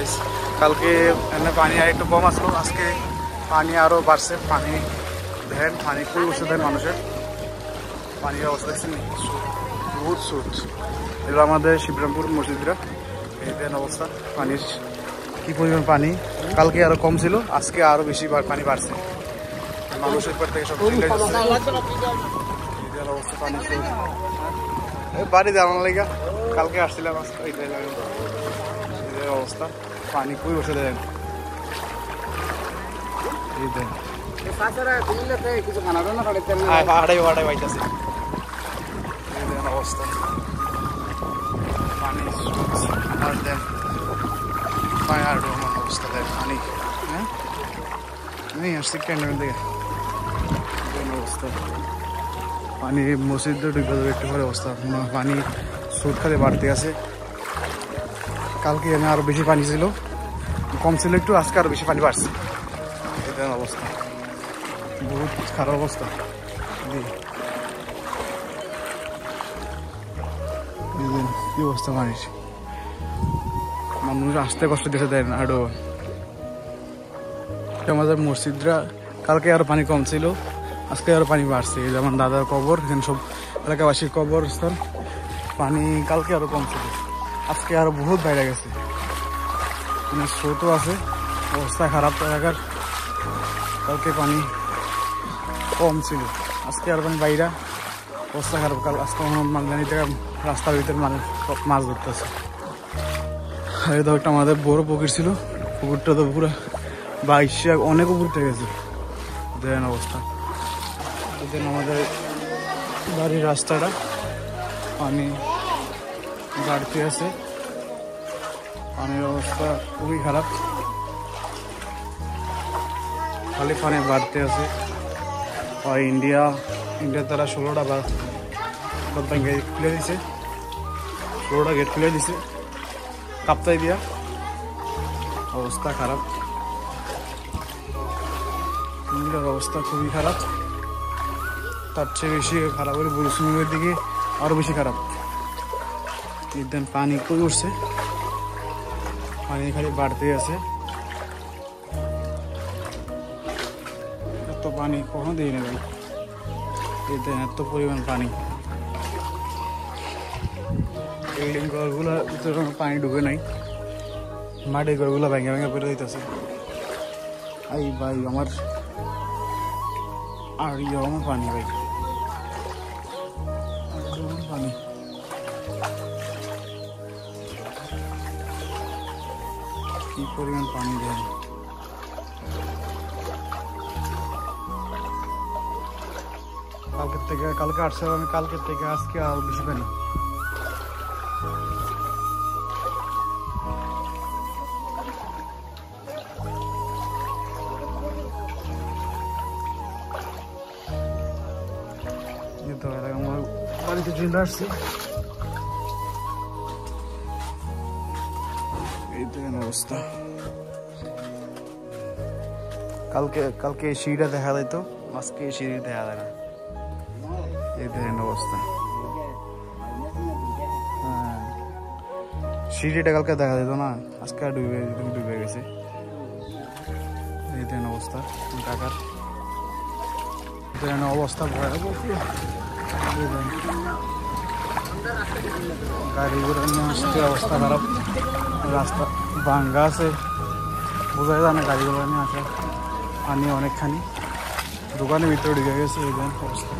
Guys. কালকে এখানে পানি আর একটু কম আসলো, আজকে পানি আরও বাড়ছে। পানি দেখেন, পানি খুবই উঁচু দেন মানুষের। পানির অবস্থা দেখছেন, বহুত সুদ। এগুলো আমাদের শিবরামপুর মসজিদরা, এই দেন অবস্থা পানির কি পরিমাণ পানি। কালকে আরো কম ছিল, আজকে আরো বেশি পানি বাড়ছে। মানুষের পর থেকে সব অবস্থা পানি বাড়ি জানার লেগা কালকে আসছিলাম, এইটাই অবস্থা। পানি খুবই বসে দেন, এই দেন অবস্থা পানি আর দেন আর অবস্থা দেন পানি। হ্যাঁ नहीं আসছি ক্যান্টনমেন্ট থেকে অবস্থা পানি মসজিদ ঢুকে যাবে একটু পরে অবস্থা। পানি সুদ খাতে বাড়তে আছে। কালকে এনে আরো বেশি পানি ছিল, কম ছিল একটু, আজকে আরো বেশি পানি বাড়ছে। এটা অবস্থা বহুত খারাপ অবস্থা। কি অবস্থা পানির, মানুষ আসতে কষ্ট দিতে দেয় না। আরো আমাদের মসজিদরা কালকে আরো পানি কম ছিল, আজকে আরো পানি বাড়ছে। যেমন দাদার কবর, এখানে সব এলাকাবাসীর কবরস্থান, পানি কালকে আরো কম ছিল, আজকে আরো বহুত বাইরে গেছে। মানে স্রোতও আছে, অবস্থা খারাপ এলাকার। কালকে পানি কম ছিল, আজকে আরো পানি বাইরা, অবস্থা খারাপ। কাল আজকে মালদানি থেকে রাস্তার ভিতরে মানুষ মাছ ধরতেছে। এই তো একটা আমাদের বড় পুকুর ছিল, পুকুরটা তো পুরো 22 অনেক উপর থেকে গেছে। দেন অবস্থা দেন আমাদের বাড়ির রাস্তাটা পানি বাড়তে আছে, পানির অবস্থা খুবই খারাপ, খালি পানি বাড়তে আছে। আর ইন্ডিয়া তারা 16টা গেট খুলে দিছে, 16টা গেট খুলে দিছে কাপ্তাই দিয়া। অবস্থা খারাপ, ইন্ডিয়ার অবস্থা খুবই খারাপ। তার চেয়ে বেশি খারাপ হলে বুড়ির দিকে আরো বেশি খারাপ। দেন পানি কই উঠছে, পানি খালি বাড়তে আছে। এত পানি কখনো দিই না ভাই, দেন এত পরিমাণ পানি। বিল্ডিং ঘরগুলোর ভিতরে কোনো পানি ঢুকে নাই, মাটির ঘরগুলো ভেঙে ভেঙে পড়ে দিতেছে। এই ভাই আমার আর আমার পানি ভাই, পানি কি পরিমাণ পানি দেন। কালকে আসছিলাম আমি, কালকের থেকে আজকে আরো বেশি পানি। আমার বাড়িতে চলে আসছি, এই দেখেন অবস্থা। কালকে এই সিঁড়িটা দেখা যেত, আজকে এই সিঁড়ি দেখা যায় না। এই দেখেন অবস্থা, হ্যাঁ সিঁড়িটা কালকে দেখা যেত না, আজকে আর ডুবে গেছে। এই দেখেন অবস্থা টাকার, দেখেন অবস্থা ভয়াবহ। গাড়ি ঘোড়া নিয়ে আসতে অবস্থা খারাপ, রাস্তা ভাঙ্গা আছে, বোঝা যায় না গাড়ি ঘোড়া নিয়ে আসা। পানি অনেকখানি দোকানের ভিতরে ঢুকে গেছে। এই অবস্থা,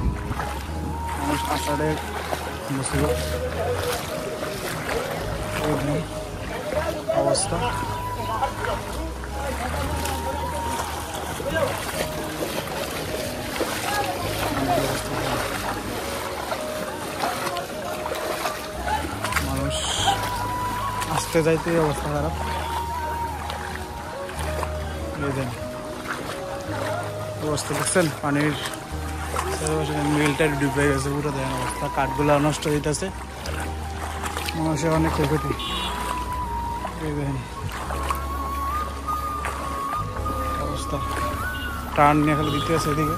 মানুষ আসারে মুসিবত। অবস্থা মানুষ আসতে যাইতে অবস্থা খারাপ। অবস্থা দেখছেন পানির, মিলটা ডুবে গেছে পুরো। দেখেন অবস্থা, কাঠগুলা নষ্ট হইতেছে, মানুষের অনেক ক্ষয়ক্ষতি। এই দেখেন অবস্থা, টান নিয়ে খালি দিতে আছে এদিকে।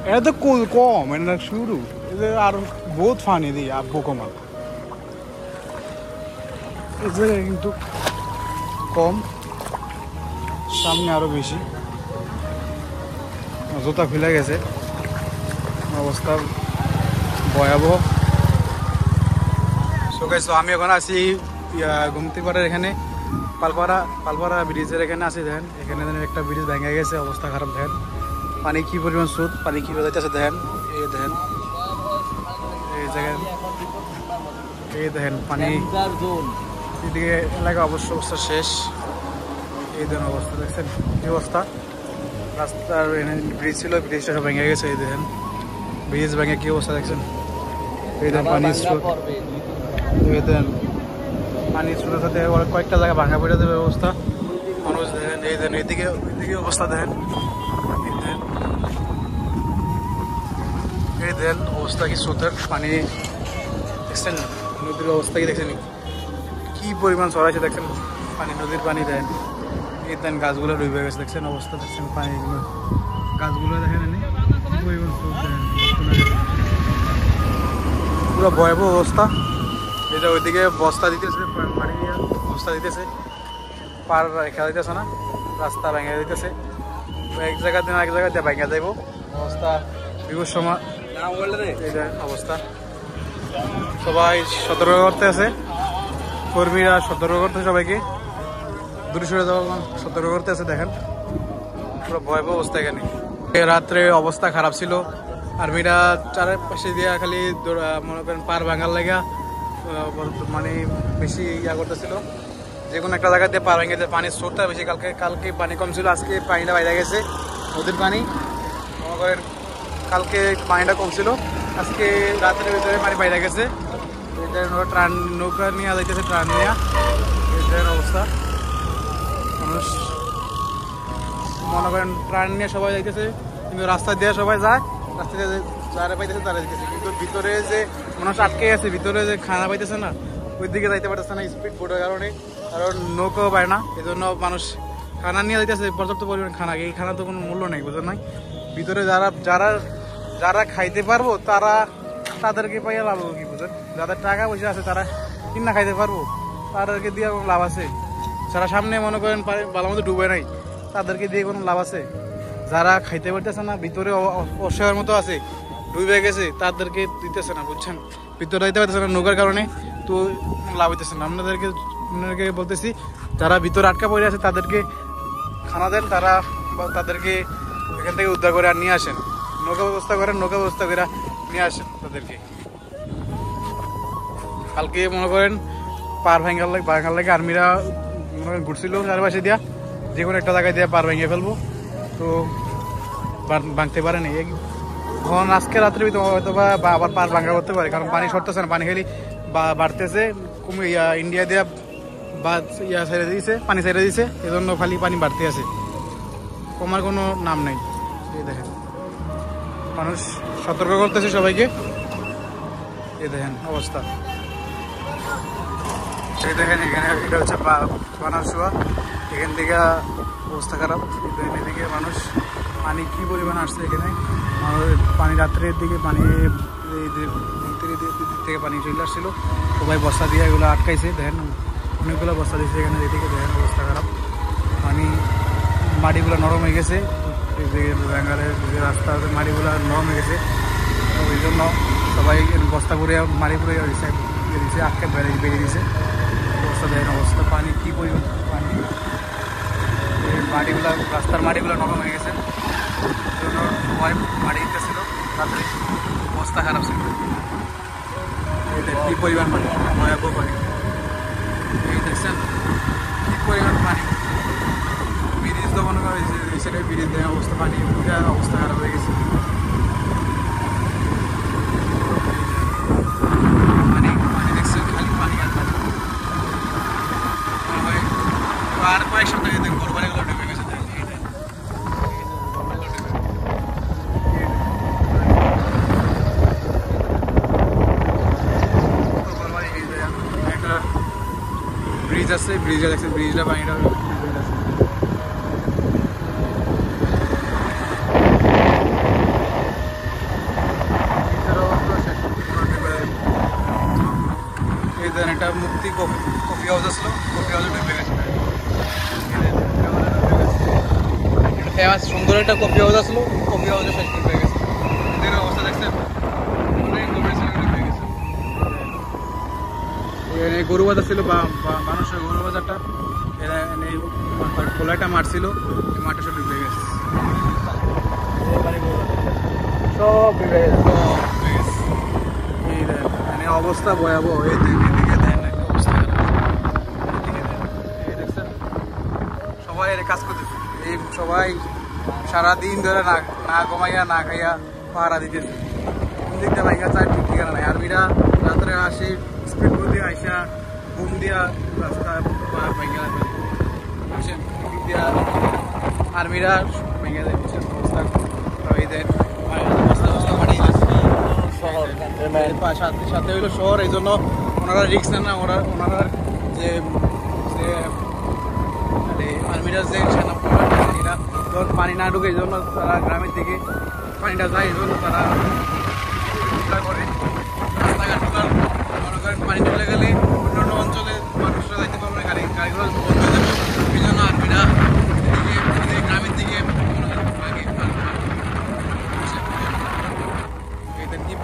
এটা তো কম, এটা শুরু, এটা আর বহুত ফানি দিই আব্বু কমা, এই জায়গায় কিন্তু কম, সামনে আরো বেশি। জুতা খুলে গেছে, অবস্থা ভয়াবহ। আমি এখন আছি গুমতিপাড়ার এখানে, পালপাড়া ব্রিজের এখানে আছি। দেখেন এখানে একটা ব্রিজ ভেঙে গেছে, অবস্থা খারাপ। দেখেন পানি কি পরিমাণ স্রোত, পানি কি যাইতেছে দেখেন, এই দেখেন এই জায়গায়, এই দেখেন পানি, এদিকে এলাকা অবস্থা শেষ। এই ধরনের অবস্থা দেখছেন, এই অবস্থা। রাস্তার ব্রিজ ছিল, ব্রিজটা সব ভেঙে গেছে। এই দেখেন ব্রিজ ভেঙে কি অবস্থা দেখছেন, এই দেখেন পানির স্রোত, এই দেখেন পানির স্রোতের সাথে কয়েকটা জায়গা ভাঙা পড়ে দেবে অবস্থা। মানুষ দেখেন, এই দেখেন এদিকে অবস্থা দেখেন, এই দেখেন অবস্থা কি স্রোতের পানি দেখছেন, নদীর অবস্থা কি দেখছেন, কি পরিমাণ ছড়াইছে দেখছেন পানি, নদীর পানি। দেখেন এই দেন গাছগুলো ডুবে গেছে, দেখছেন অবস্থা দেখছেন পানিগুলো, গাছগুলো দেখেন কি পরিমাণ স্রোত, দেখেন পুরো ভয়াবহ অবস্থা। এটা ওইদিকে বস্তা দিতেছে, মাটি দিয়ে বস্তা দিতেছে, পার রেখা দিতেছে না, রাস্তা ভেঙে দিতেছে, এক জায়গা দিয়ে এক জায়গা দিয়ে ভেঙে যাইব অবস্থা। বিপুল সময় অবস্থা, সবাই সতর্ক করতে আছে, কর্মীরা সতর্ক করতে, সবাইকে দূরে সরে যাওয়া সতর্ক করতে আছে। দেখেন পুরো ভয়াবহ অবস্থা এখানে। রাত্রে অবস্থা খারাপ ছিল, আর্মিরা চারপাশে দিয়ে খালি মনে করেন পার ভাঙার লাগা মানে বেশি করতেছিল, যে কোনো একটা জায়গা দিয়ে পার ভেঙে যায়। পানির স্রোতটা বেশি, কালকে পানি কম ছিল, আজকে পানিটা বাইরে গেছে, নদীর পানি মনে করেন কালকে পানিটা কম ছিল, আজকে রাতের ভিতরে পানি বাইরে গেছে। ট্রান নৌকা নিয়ে যাইতেছে, ট্রান নিয়ে, এই অবস্থা। মানুষ মনে করেন ট্রান নিয়ে সবাই যাইতেছে, কিন্তু রাস্তা দিয়ে সবাই যায়, রাস্তা দিয়ে যারা পাইতেছে তারা যাইতেছে, কিন্তু ভিতরে যে মানুষ আটকে আছে, ভিতরে যে খানা পাইতেছে না, ওই দিকে যাইতে পারতেছে না স্পিড বোটের কারণে, কারণ নৌকাও পায় না, এই জন্য মানুষ খানা নিয়ে যাইতেছে, পর্যাপ্ত পরিমাণ খানা। এই খানা তো কোনো মূল্য নেই, বুঝলেন নাই? ভিতরে যারা খাইতে পারবো তাদেরকে পাইয়া লাভ কি, বুঝলেন? যাদের টাকা পয়সা আছে তারা কিনা খাইতে পারবো, তাদেরকে দিয়ে কোনো লাভ আছে? যারা সামনে মনে করেন ভালো মতো ডুবে নাই, তাদেরকে দিয়ে কোনো লাভ আছে? যারা খাইতে পারতেছে না, ভিতরে অসহায়ের মতো আছে, ডুবে গেছে, তাদেরকে দিতেছে না, বুঝছেন? ভিতরে দিতে পারতেছে না নৌকার কারণে, তো লাভ হইতেছে না। আপনাদেরকে বলতেছি, যারা ভিতরে আটকা পড়ে আছে তাদেরকে খানা দেন, তাদেরকে এখান থেকে উদ্ধার করে আর নিয়ে আসেন, নৌকা ব্যবস্থা করেন, নৌকা ব্যবস্থা করে নিয়ে আসেন তাদেরকে। কালকে মনে করেন পার ভাঙার লাগে আর্মিরা মনে করেন ঘুরছিল চারপাশে দিয়া, যে কোনো একটা জায়গায় দিয়ে পার ভেঙে ফেলবো, তো ভাঙতে পারেনি। এখন আজকে রাত্রে হয়তো বা আবার পার ভাঙা করতে পারে, কারণ পানি সরতেছে না, পানি খালি বাড়তেছে। ইন্ডিয়া দিয়া ছেড়ে দিয়েছে, পানি ছেড়ে দিয়েছে, এজন্য খালি পানি বাড়তে আছে, কমার কোনো নাম নেই। এই দেখেন মানুষ সতর্ক করতেছে সবাইকে, এই দেখেন অবস্থা, এই দেখেন এখানে এটা হচ্ছে বানারসুয়া, এখান থেকে অবস্থা খারাপ। এদিকে মানুষ পানি কি পরিমাণ আসছে এখানে, পানি রাত্রের দিকে পানি দিক থেকে পানি চলে আসছিল, সবাই বস্তা দিয়ে এগুলো আটকাইছে। দেখেন অনেকগুলো বস্তা দিয়েছে এখানে, এদিকে দেখেন অবস্থা খারাপ, পানি মাটিগুলো নরম হয়ে গেছে, ব্যাঙ্গালের যে রাস্তা আছে মাটিগুলো নরম হয়ে গেছে, ওই জন্য সবাই বস্তা করে মাটি পুরে দিয়েছে, আটকে বেরিয়ে দিয়েছে। অবস্থা দেখেন অবস্থা, পানি কি পরিমাণ পানি, মাটিগুলো রাস্তার মাটিগুলো নরম হয়ে গেছে, জন্য সবাই মাটি দিতেছিল, রাত্রে অবস্থা খারাপ ছিল। কি পরিমাণ পানি, ভয়াবহ পানি, এই দেখছেন কি পরিমাণ পানি। ব্রিজ তো মনে করা হয়েছে, এই সাইডে ব্রিজ দেওয়ার অবস্থা, পানি অবস্থা খারাপ হয়ে গেছে। আর কয়েক সপ্তাহ গরুবাড়িগুলো ডুবে গেছে, একটা ব্রিজ আছে, ব্রিজে দেখছে, ব্রিজটা পানিটা কফি হাউস আসলো, কফি হাউসে ঢুকে গেছে। ফেমাস সুন্দর একটা কফি হাউস আসলো, কফি হাউসে শেষ ঢুকে গেছে। এদের অবস্থা দেখছেন, অনেক ঢুকে গেছে। এখানে গরু বাজার ছিল বা মানুষের গরু বাজারটা, খোলা একটা মাঠ ছিল, এই মাঠে সব ঢুকে গেছে, সব ঢুকে গেছে, অবস্থা ভয়াবহ। সবাই কাজ করতেছে, এই সবাই সারাদিন ধরে না কমাইয়া না খাইয়া পাহারা দিতেছে। কোন দিকটা বাইকা চায় ঠিক ঠিকানা নাই। আর্মিরা রাত্রে আসে স্পিড বোট দিয়ে আইসা ঘুম দিয়া রাস্তা বাইকা বুঝছেন, দিয়া আর্মিরা ভেঙে দেয়, বুঝছেন অবস্থা সাথে হইলো শহর। এই জন্য ওনারা রিক্স নেন না, ওনারা যে আর্মিরা যে সেনাবাহিনীরা যখন পানি না ঢুকে, এই জন্য তারা গ্রামের দিকে পানিটা যায়, এই জন্য তারা করে রাস্তাঘাট ঢোকার মনে করেন পানি চলে গেলে অন্যান্য অঞ্চলে মানুষরা যাইতে পারবে না, গাড়িগুলো বন্ধ হয়ে যাবে। এই জন্য আর্মিরা গ্রামের দিকে কি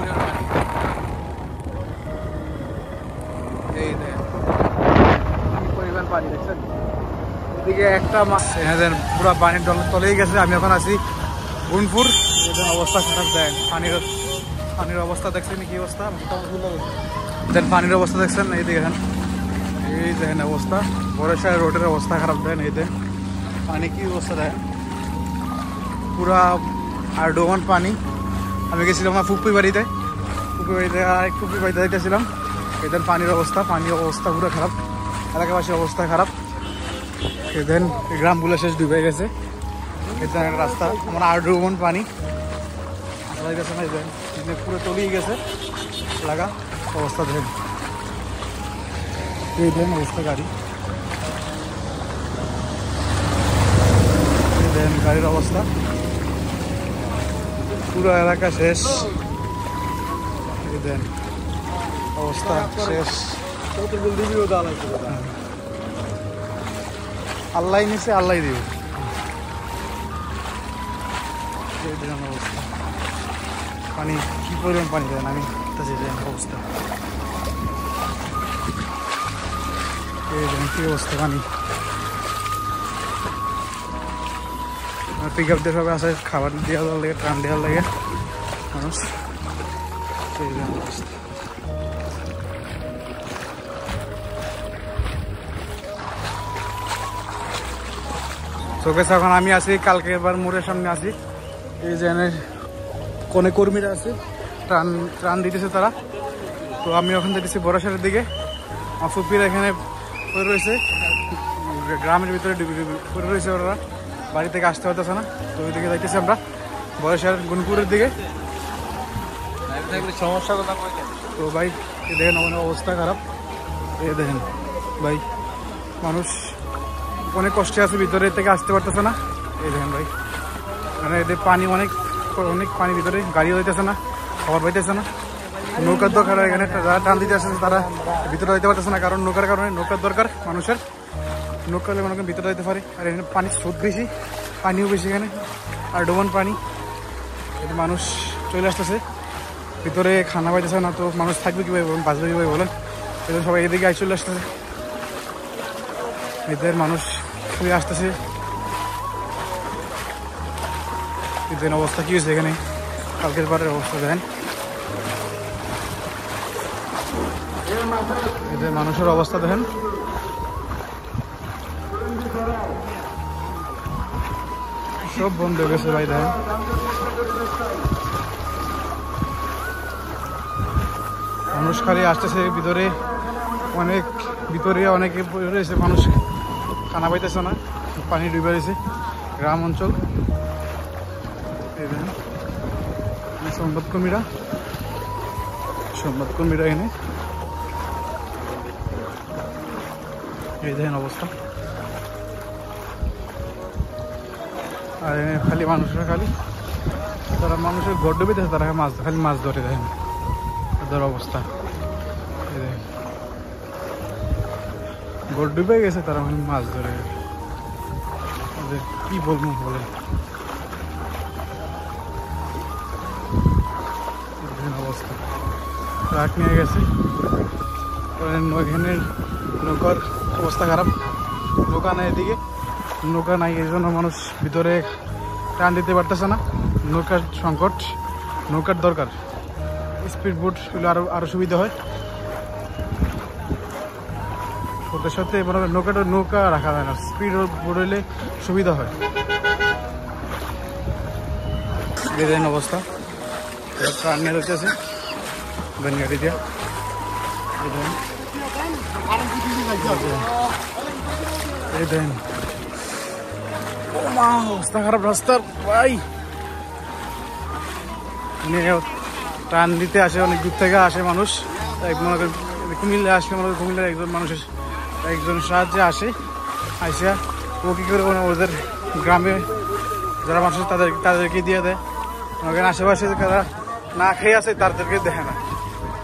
পরিমাণ পানি দেখছেন। এদিকে একটা পুরো পানির তলেই গেছে। আমি এখন আছি গুনপুর, অবস্থা খারাপ। দেন পানির অবস্থা দেখছেন কি অবস্থা, দেন পানির অবস্থা দেখছেন। এই দেখেন, এই দেখেন অবস্থা, বড়সাই রোডের অবস্থা খারাপ। দেন এই দেন পানি কি অবস্থা, দেন পুরা আর ডোমান পানি। আমি গেছিলাম আমার ফুপি বাড়িতে আরেক ফুপি বাড়িতে যাইতেছিলাম। এদের পানির অবস্থা পুরো খারাপ, এলাকাবাসীর অবস্থা খারাপ। এদের গ্রামগুলো শেষ ডুবে গেছে। এদের একটা রাস্তা আমার আর ডোমান পানি গেছে না, এদের পুরো তলিয়ে গেছে এলাকা। অবস্থা দেখেন, এই দেন অবস্থা গাড়ি, দেন গাড়ির অবস্থা, পুরো এলাকা শেষ। দেন অবস্থা শেষ, আল্লাহ নিছে আল্লাহ দিব। অবস্থা পানি কি পরিমাণ পানি দেন, আমি অবস্থা কি অবস্থা পানি। পিক আপ দিয়ে সবাই আসে, খাবার দেওয়ার লাগে, ট্রান দেওয়ার লাগে মানুষ। চোখে এখন আমি আছি কালকে এবার মোড়ের সামনে আছি। এই যে কোনে কর্মীরা আছে, ত্রাণ দিতেছে তারা। তো আমি ওখান যেতেছি বড়সারের দিকে। আমার ফুপিরা এখানে পড়ে রয়েছে, গ্রামের ভিতরে পড়ে রয়েছে, ওরা বাড়ি থেকে আসতে পারতেছে না। তো ওই দিকে যাইতেছি আমরা বড়সার গুনপুরের দিকে। সমস্যা কথা তো ভাই, দেখেন অবস্থা খারাপ। এই দেখেন ভাই, মানুষ অনেক কষ্টে আছে, ভিতরে থেকে আসতে পারতেছে না। এই দেখেন ভাই, মানে এদের পানি অনেক পানি, ভিতরে গাড়িও হইতেছে না, খাবার পাইতেছে না। নৌকার দরকার, এখানে যারা টান দিতে আসছে তারা ভিতরে যাইতে পারতেছে না, কারণ নৌকার কারণে নৌকার দরকার মানুষের। নৌকা হলে মনে করেন ভিতরে যাইতে পারে। আর এখানে পানির স্রোত বেশি, পানিও বেশি এখানে, আর ডোমান পানি। এতে মানুষ চলে আসতেছে ভিতরে, খানা পাইতেছে না, তো মানুষ থাকবে কীভাবে বলেন, বাঁচবে কীভাবে বলেন। এদের সবাই এদিকে আই চলে আসতেছে, এদের মানুষ খুবই আসতেছে। এদের অবস্থা কী হয়েছে এখানে, কালকের বারের অবস্থা দেখেন। এদের মানুষের অবস্থা দেখেন, সব বন্ধ হয়ে গেছে ভাই। দেখেন মানুষ খালি আসতেছে ভিতরে, অনেক ভিতরে অনেকে রয়েছে, মানুষ খানা পাইতেছে না, পানি ডুবে রয়েছে গ্রাম অঞ্চল। এই দেখেন সংবাদকর্মীরা এখানে, এই দেখেন অবস্থা। আর এখানে খালি মানুষরা তারা মানুষের ঘর ডুবে দেখে, তারা খালি মাছ ধরে। দেখেন তাদের অবস্থা, এই দেখেন গোল ডুবে গেছে, তারা মাছ ধরে। কি বলবো বলে, অবস্থা ট্রাক নিয়ে গেছে। এখানে নৌকার অবস্থা খারাপ, নৌকা নাই এদিকে, নৌকা নাই, এই জন্য মানুষ ভিতরে টান দিতে পারতেছে না। নৌকার সংকট, নৌকার দরকার। স্পিড বোট হলে আরো সুবিধা হয়। ওদের সাথে নৌকা রাখা যায় না, স্পিড বোট হলে সুবিধা হয়। বেদের অবস্থা, ট্রান নিয়ে যাচ্ছে ভ্যান গাড়ি দিয়া। এই দেন অবস্থা খারাপ রাস্তার ভাই। টান দিতে আসে, অনেক দূর থেকে আসে মানুষ। কুমিল্লা আসলে কুমিল্লার একজন সাহায্যে আসে, আইসা ও কি করে ওদের গ্রামে যারা মানুষ তাদেরকে দিয়ে দেয়। ওখানে আশেপাশে যারা না খেয়ে আছে তাদেরকে দেখে না,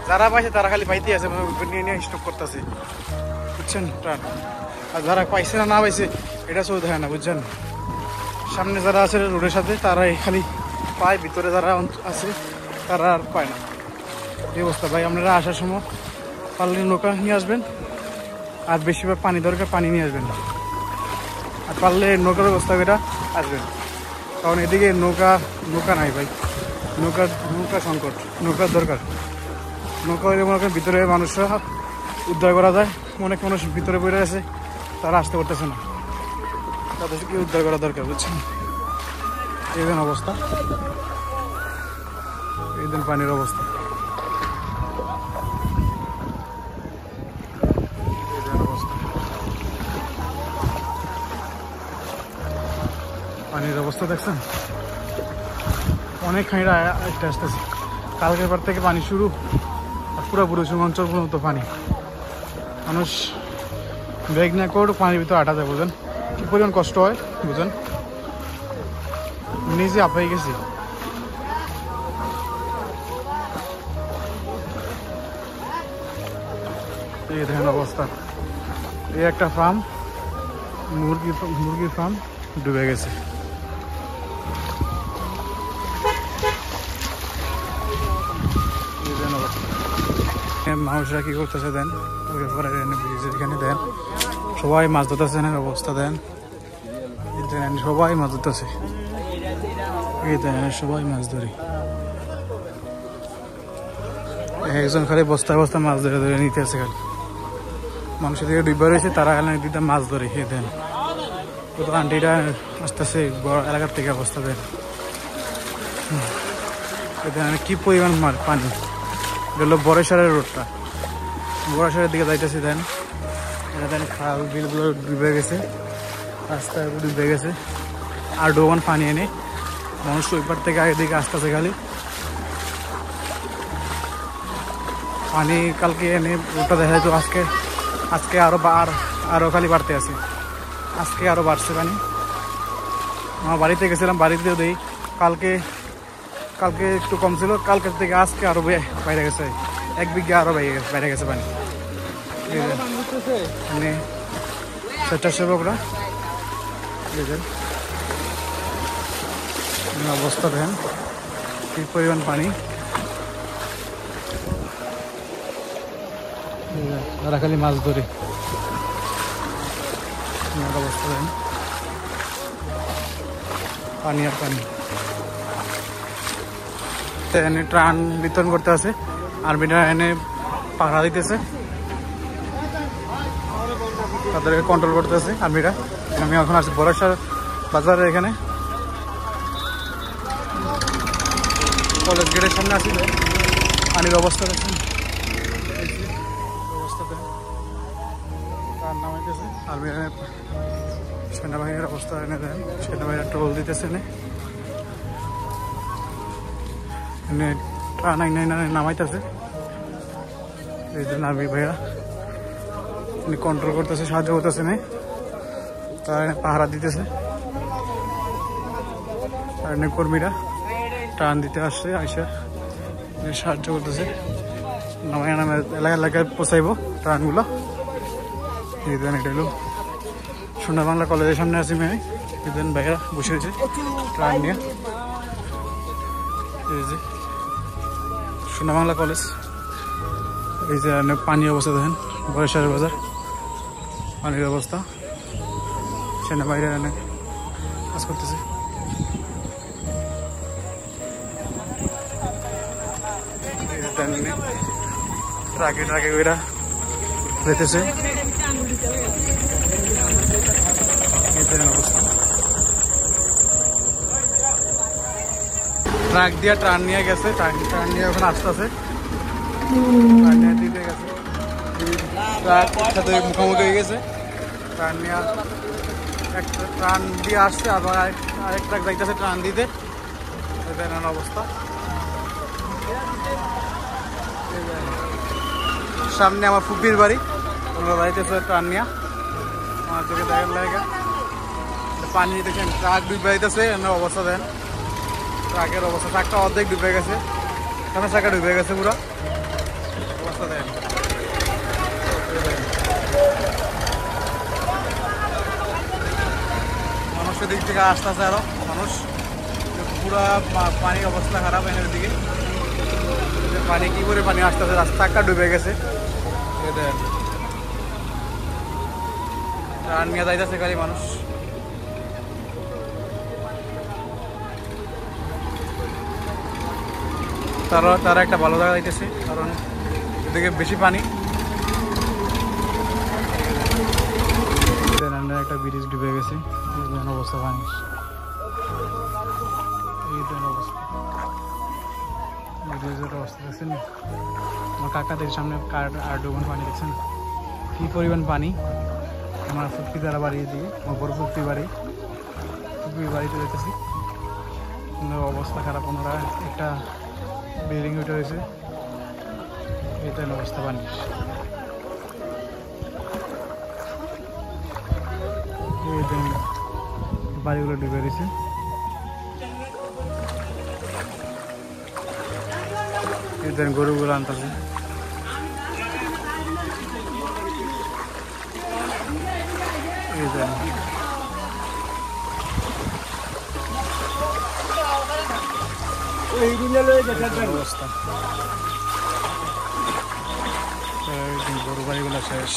যারা পাইছে তারা খালি পাইতে আছে, নিয়ে নিয়ে স্টক করতেছে, বুঝছেন ট্রান। আর যারা পাইছে না পাইছে এটা চলে দেখে না, বুঝছেন। সামনে যারা আছে রোডের সাথে তারাই খালি পায়, ভিতরে যারা আছে তারা আর পায় না। এই অবস্থা ভাই। আপনারা আসার সময় পারলে নৌকা নিয়ে আসবেন, আর বেশিরভাগ পানি দরকার, পানি নিয়ে আসবেন। আর পারলে নৌকার ব্যবস্থা করে আসবেন, কারণ এদিকে নৌকা নাই ভাই। নৌকা সংকট, নৌকার দরকার। নৌকা হলে মনে করেন ভিতরে মানুষরা উদ্ধার করা যায়। অনেক মানুষ ভিতরে পড়ে আছে, তারা আসতে পারতেছে না, তাদেরকে উদ্ধার করা দরকার, বুঝছেন। এই দিন অবস্থা, এই দিন পানির অবস্থা, পানির অবস্থা দেখছেন। অনেক খানিরা একটা আসতেছে, কালকের পর থেকে পানি শুরু, পুরোপুরি অঞ্চল পর্যন্ত পানি। মানুষ ব্রেক না করে পানির ভিতরে আটা যায়, বুঝেন কি পরিমাণ কষ্ট হয়, বুঝেন। নিজে আপাই গেছি। এই দেখেন অবস্থা। এই একটা ফার্ম, মুরগির ফার্ম ডুবে গেছে। মানুষরা কি করতেছে দেন, এখানে দেন সবাই মাছ ধরতেছে, অবস্থা দেন। সবাই মাছ ধরতেছে, এই দেন সবাই মাছ ধরে। একজন খালি বস্তা বস্তা মাছ ধরে ধরে নিতে আছে, খালি মানুষের দিকে ডুবে রয়েছে, তারা দিতে মাছ ধরে। এই দেন কত আন্টিটা আসতেছে বড় এলাকার থেকে, অবস্থা দেন। কি পরিমাণ পানি। এটা হলো বড়েশ্বরের রোডটা, বড়েশ্বরের দিকে যাইতেছে। দেন এটা দেন খাল বিলগুলো ডুবে গেছে, রাস্তা ডুবে গেছে। আর ডোবান পানি এনে মানুষ ওই পার থেকে আগের দিকে আসতেছে, খালি পানি কালকে এনে ওটা দেখা যেত। আজকে আরো খালি বাড়তে আছে, আজকে আরো বাড়ছে পানি। আমার বাড়িতে গেছিলাম, বাড়িতেও দেই কালকে একটু কম ছিল, কালকের থেকে আজকে আরো বাইরে গেছে, 1 বিঘা আরো বাইরে গেছে পানি। মানে স্বেচ্ছাসেবকরা অবস্থা দেখেন, কি পরিমাণ পানি। তারা খালি মাছ ধরে, অবস্থা দেখেন, পানি আর পানি। এনে ত্রাণ বিতরণ করতে আছে, আর্মিরা এনে পাহারা দিতেছে, তাদেরকে কন্ট্রোল করতেছে আর্মিরা। আমি এখন আছি বড়েশ্বর বাজারের এখানে, কলেজ গেটের সামনে আছি। পানির অবস্থা দেখছেন, অবস্থাতে তার নামাইতেছে আর্মিরা, সেনাবাহিনীর অবস্থা এনে দেন, সেনাবাহিনীরা টোল দিতেছে নামাইতেছে। এই জন্য আর্মি ভাইয়া কন্ট্রোল করতেছে, সাহায্য করতেছে, তারা পাহারা দিতেছে। আর কর্মীরা টান দিতে আসছে, আইসা সাহায্য করতেছে। এলাকায় পৌঁছাইব টানগুলো। এই দেন এটা হলো সোনা বাংলা কলেজের সামনে আছি আমি। এই দেন ভাইয়া বসে রয়েছে ট্রান নিয়ে। এই যে সোনা বাংলা কলেজ। এই যে পানির অবস্থা দেখেন, বরেশ্বর বাজার পানির অবস্থা। সেনা বাইরে অনেক কাজ করতেছে। ট্রাকে ট্রাকে ওইরা যেতেছে অবস্থা। ট্রাক দিয়ে ট্রান নিয়ে গেছে, ট্রান নিয়ে ওখানে আসতেছে, ট্রান নিয়ে দিতে গেছে। ট্রাক সাথে মুখোমুখি হয়ে গেছে। ট্রান নিয়ে একটা ট্রান দিয়ে আসছে, আবার আরেক ট্রাক যাইতেছে ট্রান দিতে। এমন অবস্থা। সামনে আমার ফুপির বাড়ি, ওনারা যাইতেছে ট্রান নিয়ে। আমার চোখে দেখার লাগে পানি দেখেন, ট্রাক ডুবে যাইতেছে। এমন অবস্থা দেন ট্রাকের অবস্থা। ট্রাকটা অর্ধেক ডুবে গেছে, সামনে চাকা ডুবে গেছে পুরো অবস্থা দেন। মানুষের দিক থেকে আসতেছে আরো মানুষ, পুরা পানির অবস্থা খারাপ। এনের দিকে পানি কি করে পানি আসতেছে, রাস্তা ডুবে গেছে। ট্রান নিয়ে যাইতেছে খালি মানুষ। তারা একটা ভালো জায়গা যাইতেছে, কারণ এদিকে বেশি পানি। একটা ব্রিজ ডুবে গেছে, অবস্থা পানি। এই অবস্থা ব্রিজের অবস্থা দেখছেন। আমার কাকাদের সামনে আর ডুবন পানি দেখছেন, কি পরিমাণ পানি। আমার ফুটকি দ্বারা বাড়িয়ে দিয়ে আমার বড় ফুটকি বাড়িতে যেতেছি, অবস্থা খারাপ। ওনারা একটা বিল্ডিং উঠে রয়েছে, এইটা অবস্থা পানি। বাড়িগুলো ডুবে রয়েছে। গরুগুলো আনতেছে। অবস্থা গরু বাড়িগুলো শেষ।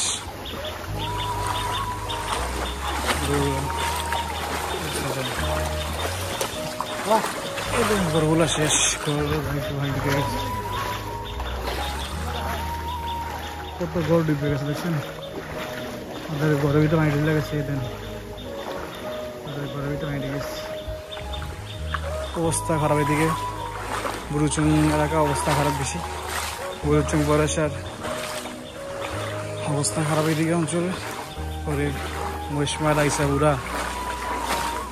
গরুগুলো শেষ, কত গরু ডুবে গেছে দেখছেন। ওদের ঘরের ভিতরে মাটি ঢুলে গেছে। ওদের ঘরের ভিতরে মাটি গেছে, অবস্থা খারাপ। এদিকে বুড়ুচুং এলাকা অবস্থা খারাপ বেশি। বুড়ুচুং বরেশ্বর অবস্থা খারাপ এদিকে অঞ্চলে। পরে মহিষমালা ইসাবুরা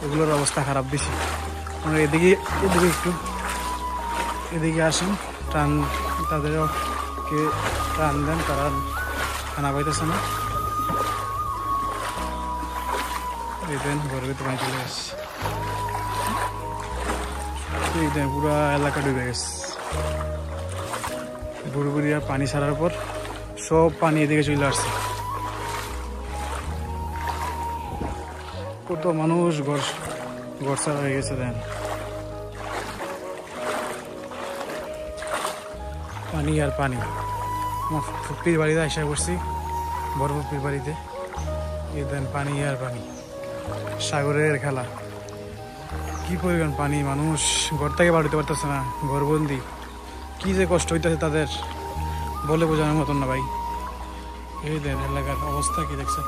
এগুলোর অবস্থা খারাপ বেশি। আমরা এদিকে এদিকে আসেন, টান তাদেরকে টান দেন, তারা খানা পাইতেছে না। এই দেন ঘরের ভিতরে পানি চলে আসছে। এই দেন পুরা এলাকা ডুবে গেছে। বুড়িয়া পানি ছাড়ার পর সব পানি এদিকে চলে আসছে। কত মানুষ ঘর ছাড়া হয়ে গেছে। দেন পানি আর পানি। আমার ফুপির বাড়িতে আসা করছি, বড় ফুপির বাড়িতে। এই দেন পানি আর পানি, সাগরের খেলা। কি পরিমাণ পানি, মানুষ ঘর থেকে বাড়িতে পারতেছে না, ঘরবন্দি। কি যে কষ্ট হইতেছে তাদের, বলে বোঝানোর মতন না ভাই। এই দেন এলাকার অবস্থা কি দেখছেন।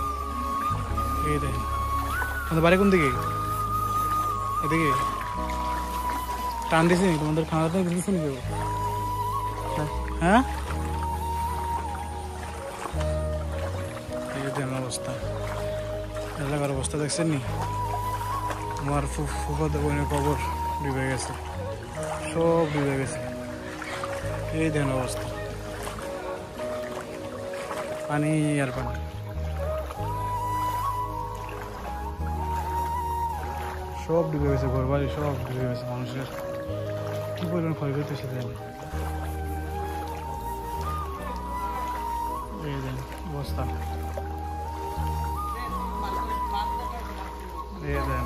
এই দেন তোমাদের বাড়ি কোন দিকে? এদিকে টান দিছি তোমাদের খাওয়া দাওয়া দিচ্ছে নি কেউ? হ্যাঁ, এই দেন অবস্থা, এলাকার অবস্থা দেখছেন নি। আমার ফুফাতো বোনের কবর ডুবে গেছে, সব ডুবে গেছে। এই দেন অবস্থা, পানি আর পানি। সব ডুবে গেছে, ঘর বাড়ি সব ডুবে গেছে। মানুষের কি পরিমাণ ক্ষয়ক্ষতি সেটা এই দেন অবস্থা। এই দেন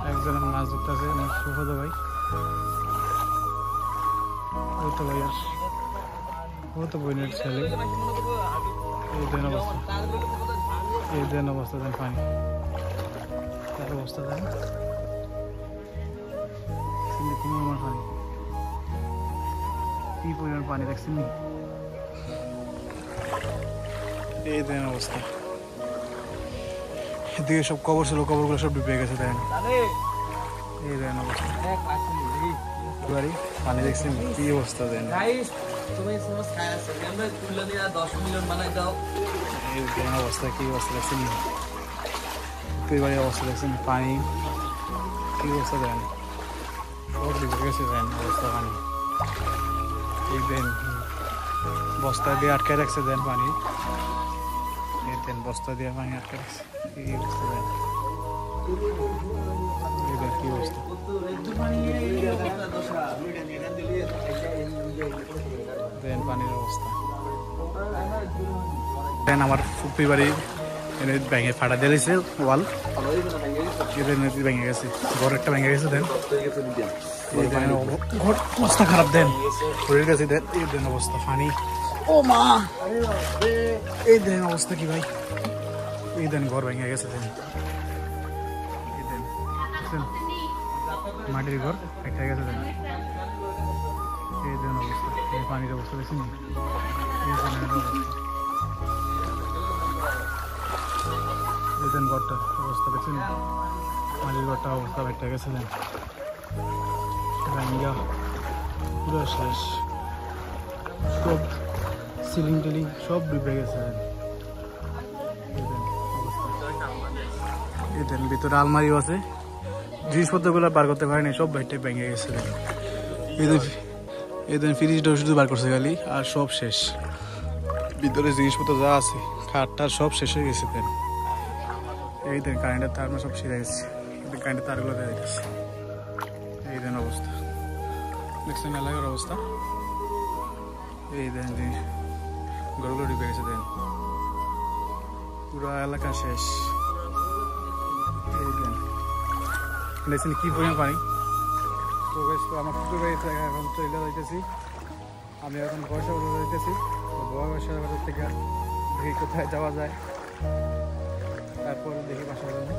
একজনের মাছ ধরতেছে সুফদ ভাই, ওই তো ভাই ও তো বোনের ছেলে। এই দেন অবস্থা, এই দেন অবস্থা, দেন পানি তার অবস্থা দেন আমার পানি কি পরিমাণ পানি দেখছেন। এই দেন অবস্থা, এদিকে সব কবর ছিল, কবরগুলো সব ডুবে গেছে। দেন এই দেন অবস্থা, পানি দেখছেন কি অবস্থা। দেন অবস্থা কি অবস্থা দেখছেন, অবস্থা দেখছেন পানি কি অবস্থা। দেন সব ডুবে গেছে। দেন অবস্থা পানি, এই দেন বস্তা দিয়ে আটকে রাখছে। দেন পানি, এই দেন বস্তা দিয়ে পানি আটকে রাখছে। কি অবস্থা দেন, এই দেন কি অবস্থা। দেন পানির অবস্থা। দেন আমার ফুপি বাড়ির ভেঙে ফাটা দিয়েছে ওয়াল, নদী ভেঙে গেছে, ঘর একটা ভেঙে গেছে। দেন ঘর অবস্থা খারাপ। দেন ঘুরে গেছে। দেন এই দেন অবস্থা পানি, ও মা এই দেন অবস্থা কি ভাই। এই দেন ঘর ভেঙে গেছে। দেন এই দেন মাটির ঘর একটা গেছে। দেন এই দেন অবস্থা, এই পানির অবস্থা দেখছেন। এই দেন অবস্থা, এই দেন ঘরটার অবস্থা দেখছেন, মাটির ঘরটা অবস্থা একটা গেছে। দেন পুরো শেষ, সব সিলিং টিলিং সব ডুবে গেছে। এই দেন ভিতরে আলমারিও আছে, জিনিসপত্রগুলো বার করতে পারেনি, সব বাইরটা ভেঙে গেছে। এই দেন ফ্রিজটা শুধু বার করছে খালি, আর সব শেষ। ভিতরে জিনিসপত্র যা আছে খাটটা সব শেষ হয়ে গেছে। দেন এই দেন কারেন্টের তার সব ছিঁড়ে গেছে, কারেন্টের তারগুলো দেখা গেছে। এই দেন অবস্থা দেখছেন এলাকার অবস্থা। এই দেন জিনিস ঘরগুলো ডুবে গেছে। দেন পুরো এলাকা শেষ। এই দেন দেখছেন কি পরিমাণ পানি। তো আমার পুকুর বাড়িতে এখন চলে যাইতেছি, আমি এখন বর্ষা বাজার যাইতেছি। বর্ষা বাজার থেকে দেখি কোথায় যাওয়া যায়, তারপর দেখি বাসা যাবো।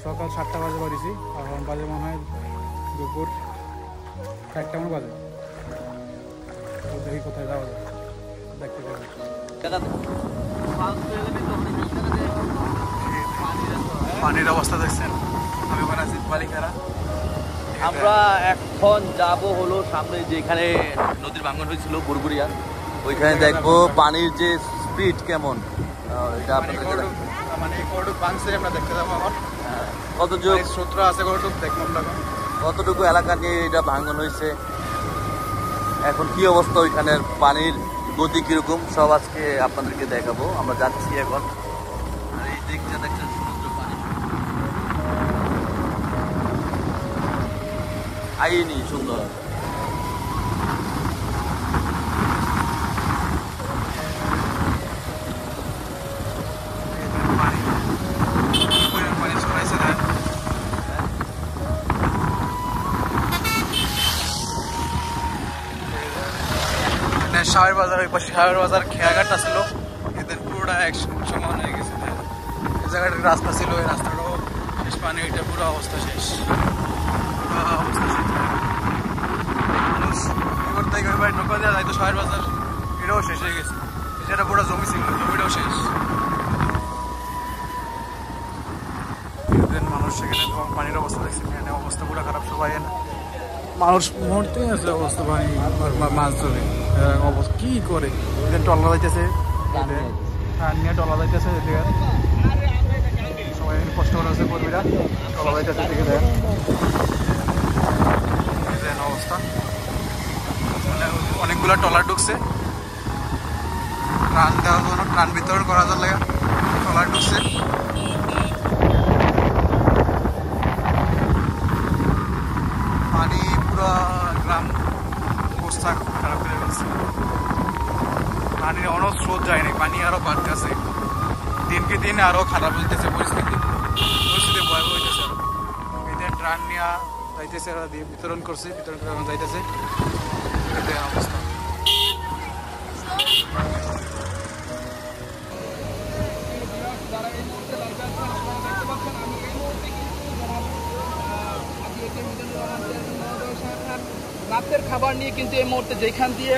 সকাল 7টা বাজে বাড়িছি, এখন বাজে মনে হয় দুপুর 1টা মনে বাজে। তো দেখি কোথায় যাওয়া যায়, দেখতে পাবো। পানির অবস্থা দেখছেন, আমি ওখানে আছি বালিখারা। আমরা এখন যাব হলো সামনে যেখানে নদীর ভাঙন হয়েছিল বুড়বুড়িয়া, ওইখানে দেখবো পানির যে স্পিড কেমন। এটা আপনাদের মানে কতটুকু ভাঙছে আমরা দেখতে যাবো। এখন কতটুকু সূত্র আছে, কতটুকু দেখলাম না, কতটুকু এলাকা নিয়ে এটা ভাঙন হয়েছে, এখন কি অবস্থা, ওইখানের পানির গতি কিরকম সব আজকে আপনাদেরকে দেখাবো। আমরা যাচ্ছি এখন, আর এই দিকটা দেখছেন সমুদ্র পানি আইনি সুন্দর। শাহের বাজার, ওই পাশে শাহের বাজার খেয়াঘাটটা ছিল, এদের পুরোটা এক সমান হয়ে গেছে। এই জায়গাটার রাস্তা ছিল, এই রাস্তাটাও শেষ, পানি ওইটা পুরো অবস্থা শেষ, পুরো অবস্থা শেষ। মানুষ এবার তাই এবার নৌকা দেওয়া যায় তো শাহের বাজার, এটাও শেষ হয়ে গেছে। যেটা পুরো জমি ছিল, জমিটাও শেষ। মানুষ সেখানে পানির অবস্থা দেখছে, অবস্থা পুরো খারাপ। সবাই মানুষ মরতেই আছে অবস্থা, পানি মাছ ধরে অবস্থা কি করে। টলা যাইতেছে, নিয়ে টলা যাইতেছে, সবাই কষ্ট করে আছে কর্মীরা, টলা যাইতেছে দিকে দেন অবস্থা। মানে অনেকগুলো টলার ঢুকছে, ত্রাণ দেওয়ার জন্য, ত্রাণ বিতরণ করার জন্য টলার ঢুকছে। পানি পুরো গ্রাম অবস্থা খারাপ হয়ে গেছে, পানির অনেক স্রোত যায়নি, পানি আরো বাড়তেছে। দিনকে দিন আরো খারাপ হইতেছে পরিস্থিতি ভয়াবহ হইতেছে। এদের ট্রান নিয়ে যাইতেছে, দিয়ে বিতরণ করছে, বিতরণ করে এখন যাইতেছে। এটাই অবস্থা। রাতের খাবার নিয়ে কিন্তু এই মুহূর্তে যেখান দিয়ে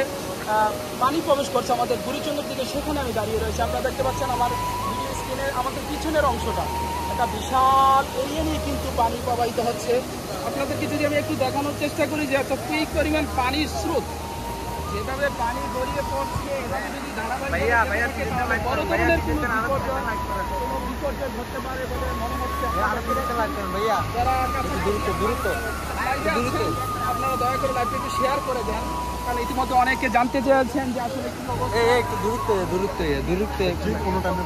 পানি প্রবেশ করছে আমাদের বুড়িচন্দ্রের দিকে, সেখানে আমি দাঁড়িয়ে রয়েছি। আপনারা দেখতে পাচ্ছেন আমার ভিডিও স্ক্রিনের আমাদের পিছনের অংশটা, একটা বিশাল এরিয়া নিয়ে কিন্তু পানি প্রবাহিত হচ্ছে। আপনাদেরকে যদি আমি একটু দেখানোর চেষ্টা করি যে এত কি পরিমাণ পানির স্রোত, যেভাবে পানি গড়িয়ে পড়ছে, এভাবে যদি ধারাবাহিক বড় ধরনের কোনো বিপর্যয় ঘটতে পারে বলে মনে হচ্ছে। যারা আপনারা দয়া করে লাইভটা একটু শেয়ার করে দেন, কারণ ইতিমধ্যে অনেকে জানতে চেয়েছেন যে আসলে কি অবস্থা। একটু দূরত্ব কোনো টাইমে